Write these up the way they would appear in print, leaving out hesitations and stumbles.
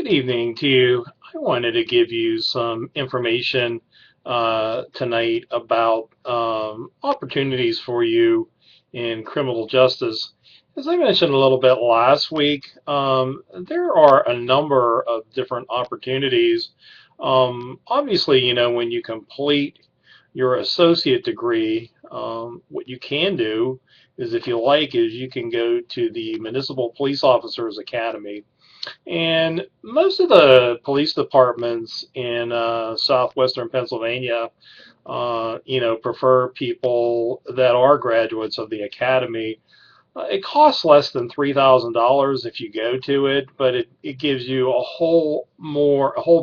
Good evening to you. I wanted to give you some information tonight about opportunities for you in criminal justice. As I mentioned a little bit last week, there are a number of different opportunities. Obviously, when you complete your associate degree, what you can do is, if you like, is you can go to the Municipal Police Officers Academy. And most of the police departments in southwestern Pennsylvania, prefer people that are graduates of the academy. It costs less than $3,000 if you go to it, but it gives you a whole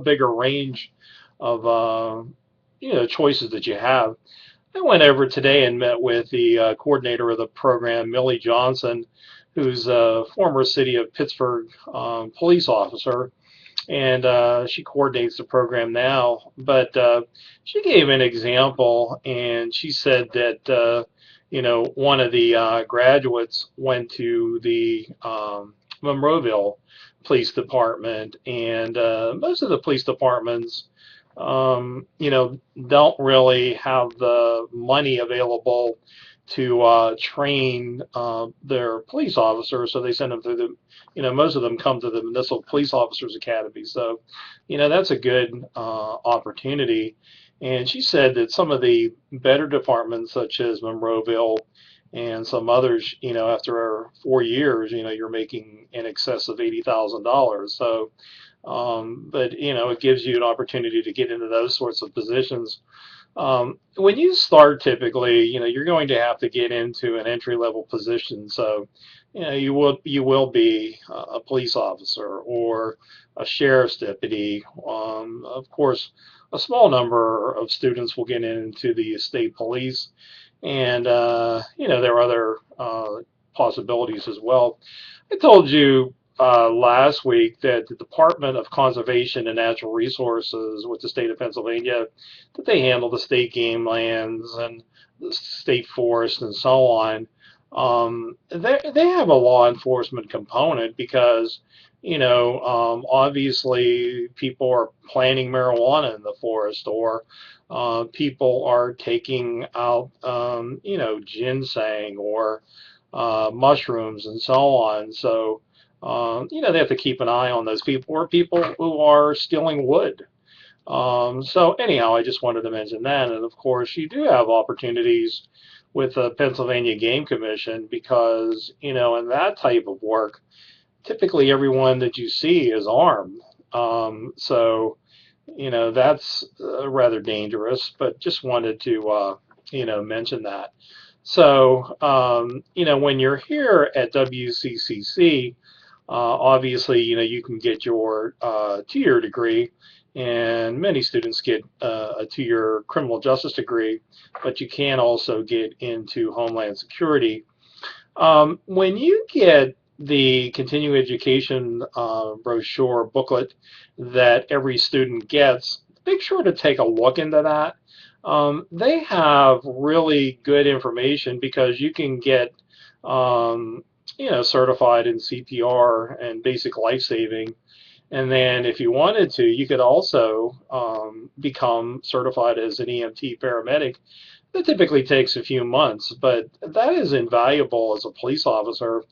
bigger range of choices that you have. I went over today and met with the coordinator of the program, Millie Johnson, who's a former city of Pittsburgh police officer, and she coordinates the program now. But she gave an example, and she said that one of the graduates went to the Monroeville Police Department, and most of the police departments don't really have the money available to train their police officers, so they send them through most of them come to the Municipal Police Officers Academy. So, that's a good opportunity. And she said that some of the better departments, such as Monroeville and some others, after 4 years, you're making in excess of $80,000. So, but it gives you an opportunity to get into those sorts of positions. When you start, typically, you're going to have to get into an entry level position. So, you will be a police officer or a sheriff's deputy. Of course, a small number of students will get into the state police, and there are other possibilities as well. I told you last week that the Department of Conservation and Natural Resources with the state of Pennsylvania, that they handle the state game lands and the state forest and so on. They have a law enforcement component because, obviously people are planting marijuana in the forest, or people are taking out, ginseng or mushrooms and so on. So, they have to keep an eye on those people, or people who are stealing wood. So anyhow, I just wanted to mention that. And of course, you do have opportunities with the Pennsylvania Game Commission because, in that type of work, typically everyone that you see is armed. So, that's rather dangerous, but just wanted to, mention that. So, when you're here at WCCC, obviously, you can get your two-year degree, and many students get a two-year criminal justice degree, but you can also get into Homeland Security. When you get the continuing education brochure booklet that every student gets, make sure to take a look into that. They have really good information because you can get certified in CPR and basic life saving. And then if you wanted to, you could also become certified as an EMT paramedic. That typically takes a few months, but that is invaluable as a police officer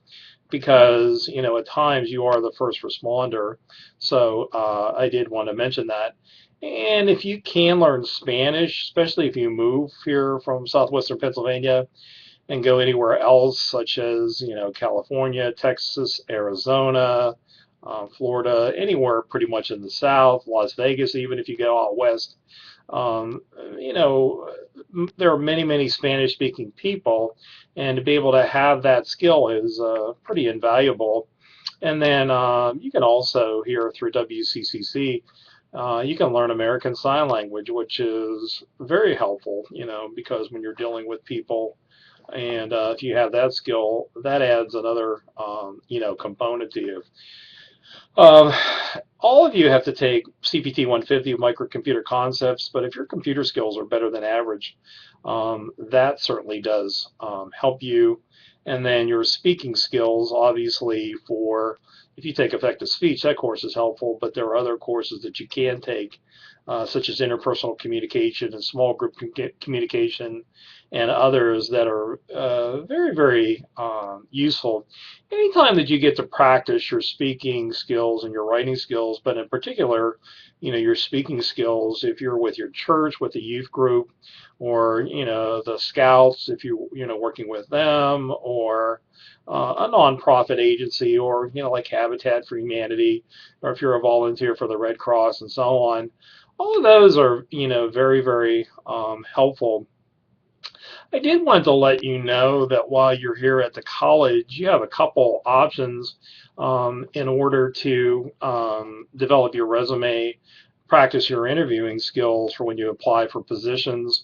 because, at times you are the first responder. So I did want to mention that. And if you can learn Spanish, especially if you move here from southwestern Pennsylvania, and go anywhere else, such as California, Texas, Arizona, Florida, anywhere pretty much in the South, Las Vegas, even if you go out west. Um, you know, there are many Spanish-speaking people, and to be able to have that skill is pretty invaluable. And then you can also, here through WCCC, you can learn American Sign Language, which is very helpful, because when you're dealing with people, and if you have that skill, that adds another, component to you. Um, all of you have to take CPT 150 microcomputer concepts, but if your computer skills are better than average, That certainly does help you. And then your speaking skills, obviously, for if you take effective speech, that course is helpful, but there are other courses that you can take, such as interpersonal communication and small group communication, and others that are very, very useful. Anytime that you get to practice your speaking skills and your writing skills, but in particular, your speaking skills, if you're with your church, with a youth group, or the scouts, if you working with them, or a nonprofit agency, or like Habitat for Humanity, or if you're a volunteer for the Red Cross and so on. All of those are very, very helpful. I did want to let you know that while you're here at the college, you have a couple options in order to develop your resume, practice your interviewing skills for when you apply for positions,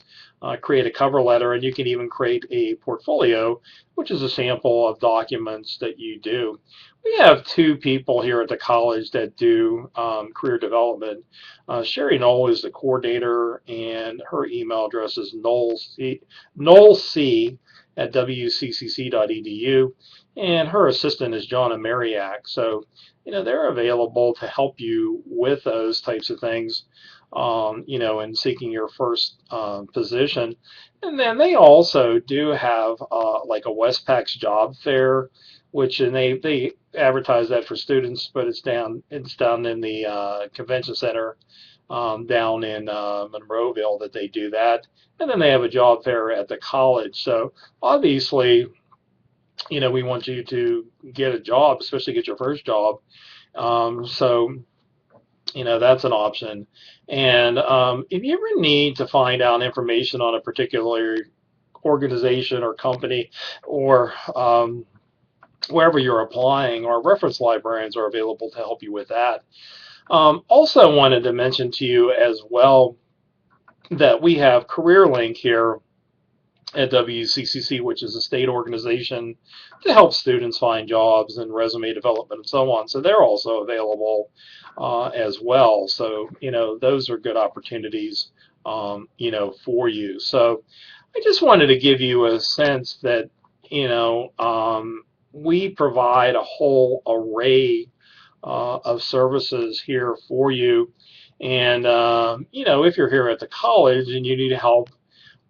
create a cover letter, and you can even create a portfolio, which is a sample of documents that you do. We have two people here at the college that do career development. Sherry Knoll is the coordinator, and her email address is knowlec at wccc.edu, and her assistant is Jonna Mariak. So, they're available to help you with those types of things, in seeking your first position. And then they also do have like a Westpac's job fair, which and they advertise that for students, but it's down in the convention center down in Monroeville that they do that. And then they have a job fair at the college. So obviously, we want you to get a job, especially get your first job. So that's an option. And if you ever need to find out information on a particular organization or company, or wherever you're applying, our reference librarians are available to help you with that. Also wanted to mention to you as well that we have CareerLink here at WCCC, which is a state organization to help students find jobs and resume development and so on. So they're also available as well. So, those are good opportunities, for you. So I just wanted to give you a sense that, we provide a whole array of services here for you. And, if you're here at the college and you need help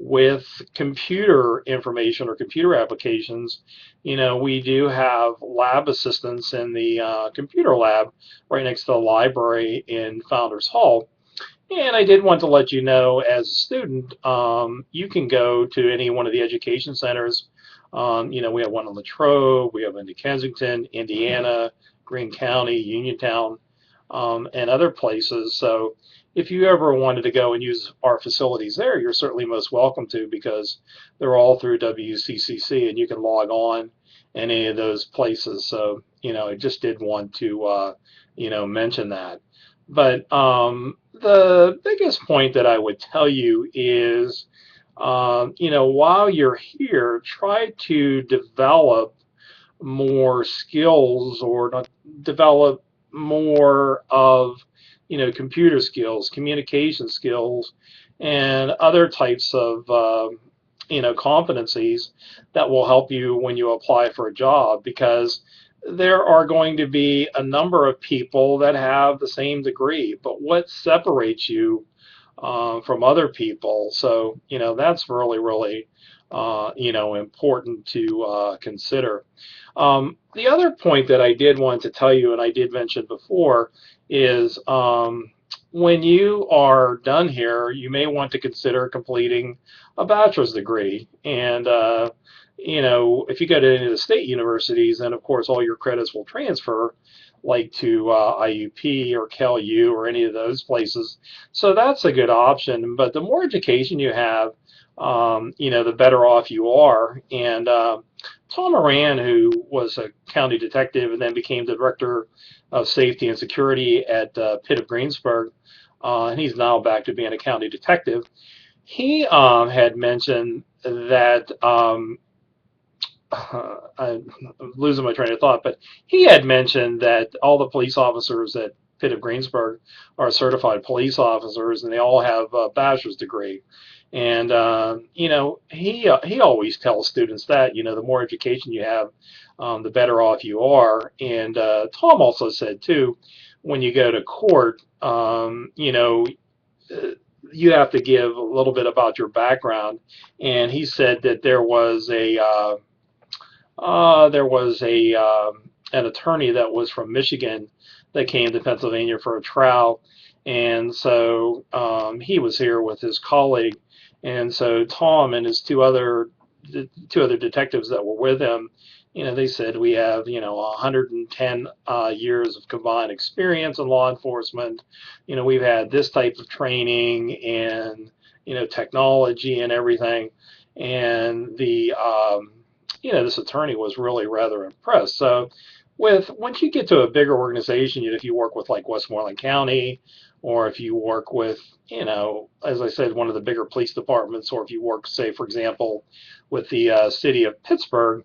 with computer information or computer applications, we do have lab assistants in the computer lab right next to the library in Founders Hall. And I did want to let you know, as a student, you can go to any one of the education centers. We have one in Latrobe, we have one in Kensington, Indiana, Greene County, Uniontown, and other places. So if you ever wanted to go and use our facilities there, you're certainly most welcome to, because they're all through WCCC and you can log on in any of those places. So, I just did want to, mention that. But the biggest point that I would tell you is, while you're here, try to develop more skills, or not develop more of computer skills, communication skills, and other types of competencies that will help you when you apply for a job, because there are going to be a number of people that have the same degree, but what separates you from other people? So that's really, really important to consider. The other point that I did want to tell you, and I did mention before, is when you are done here, you may want to consider completing a bachelor's degree. And if you go to any of the state universities, then of course all your credits will transfer, like to IUP or CalU or any of those places. So that's a good option. But the more education you have, the better off you are. And Tom Moran, who was a county detective and then became the director of safety and security at Pitt of Greensburg, and he's now back to being a county detective. He had mentioned that I'm losing my train of thought, but he had mentioned that all the police officers that Pitt of Greensburg are certified police officers, and they all have a bachelor's degree. And he always tells students that the more education you have, the better off you are. And Tom also said too, when you go to court, uh, you have to give a little bit about your background. And he said that there was an attorney that was from Michigan that came to Pennsylvania for a trial, and so he was here with his colleague, and so Tom and his two other detectives that were with him, they said we have 110 years of combined experience in law enforcement. We've had this type of training and technology and everything, and this attorney was really rather impressed. So, once you get to a bigger organization, if you work with like Westmoreland County, or if you work with, as I said, one of the bigger police departments, or if you work, say, for example, with the city of Pittsburgh,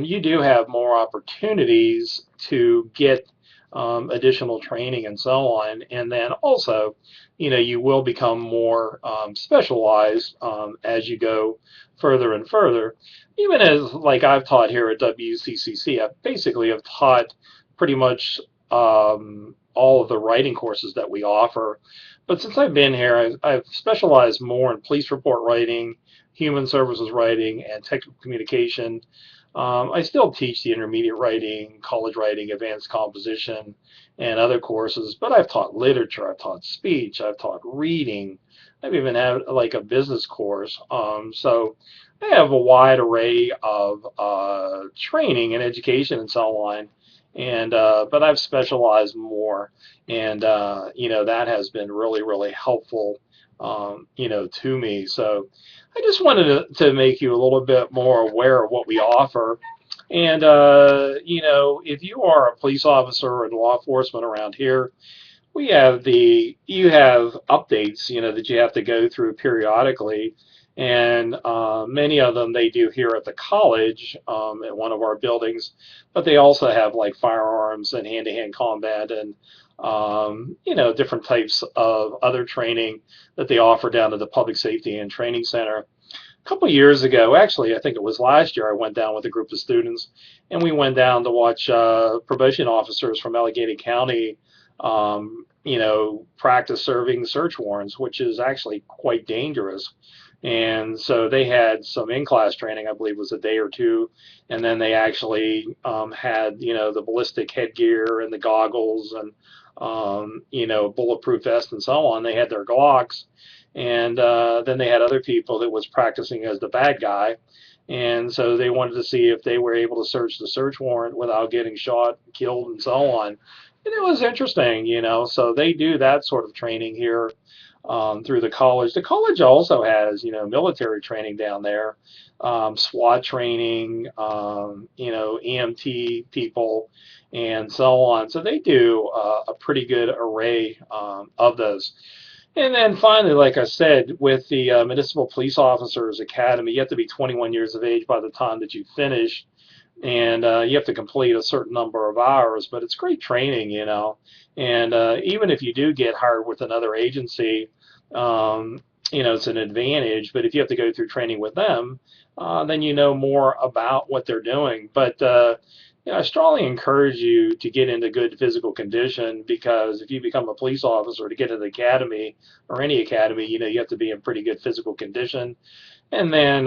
you do have more opportunities to get additional training and so on. And then also, you will become more specialized as you go further and further. Even as like I've taught here at WCCC, I basically have taught pretty much all of the writing courses that we offer. But since I've been here, I've specialized more in police report writing, human services writing, and technical communication. I still teach the intermediate writing, college writing, advanced composition, and other courses, but I've taught literature, I've taught speech, I've taught reading, I've even had like a business course. So I have a wide array of training and education and so on, and but I've specialized more, and that has been really, really helpful, to me. So I just wanted to make you a little bit more aware of what we offer. And, if you are a police officer or law enforcement around here, you have updates, that you have to go through periodically. And many of them they do here at the college, at one of our buildings, but they also have like firearms and hand-to-hand combat and different types of other training that they offer down at the Public Safety and Training Center. A couple of years ago, actually, I think it was last year, I went down with a group of students, and we went down to watch probation officers from Allegheny County, practice serving search warrants, which is actually quite dangerous. And so they had some in-class training, I believe it was a day or two, and then they actually had, the ballistic headgear and the goggles and, bulletproof vest and so on. They had their Glocks, and then they had other people that was practicing as the bad guy. And so they wanted to see if they were able to search the search warrant without getting shot, killed, and so on. And it was interesting, so they do that sort of training here through the college. The college also has, military training down there, SWAT training, EMT people, and so on. So they do a pretty good array of those. And then finally, like I said, with the Municipal Police Officers Academy, you have to be 21 years of age by the time that you finish, and you have to complete a certain number of hours, but it's great training, and even if you do get hired with another agency, it's an advantage, but if you have to go through training with them, then you know more about what they're doing. But I strongly encourage you to get into good physical condition, because if you become a police officer, to get to the academy or any academy, you have to be in pretty good physical condition. And then,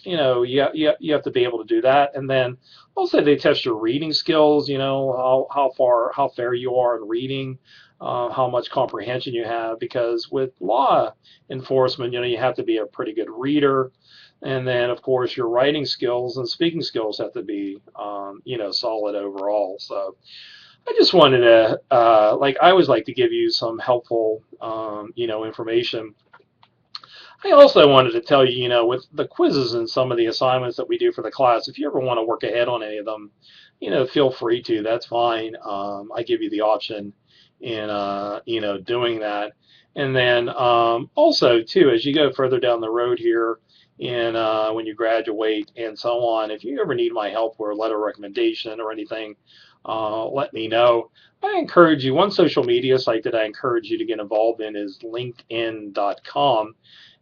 you have to be able to do that. And then also they test your reading skills, how fair you are in reading, how much comprehension you have, because with law enforcement, you have to be a pretty good reader. And then, of course, your writing skills and speaking skills have to be, solid overall. So I just wanted to, I always like to give you some helpful, information. I also wanted to tell you, with the quizzes and some of the assignments that we do for the class, if you ever want to work ahead on any of them, feel free to. That's fine. I give you the option in, doing that. And then also, too, as you go further down the road here, and when you graduate and so on, if you ever need my help or a letter of recommendation or anything, let me know. I encourage you, one social media site that I encourage you to get involved in is LinkedIn.com.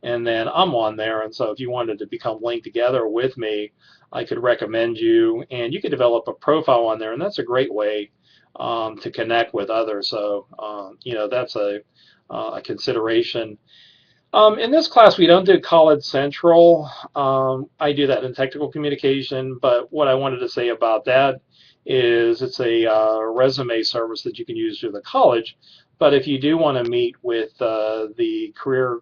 And then I'm on there. And so if you wanted to become linked together with me, I could recommend you. And you could develop a profile on there. And that's a great way to connect with others. So, that's a consideration. In this class, we don't do College Central. I do that in technical communication, but what I wanted to say about that is it's a resume service that you can use through the college. But if you do want to meet with the career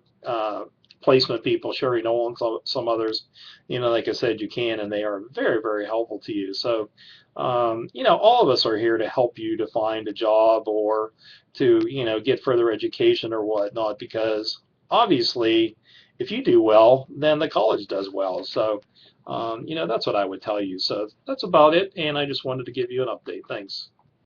placement people, Sherry Nolan, some others, like I said, you can, and they are very, very helpful to you. So, all of us are here to help you to find a job or to, get further education or whatnot, because obviously, if you do well, then the college does well. So, that's what I would tell you. So that's about it, and I just wanted to give you an update. Thanks.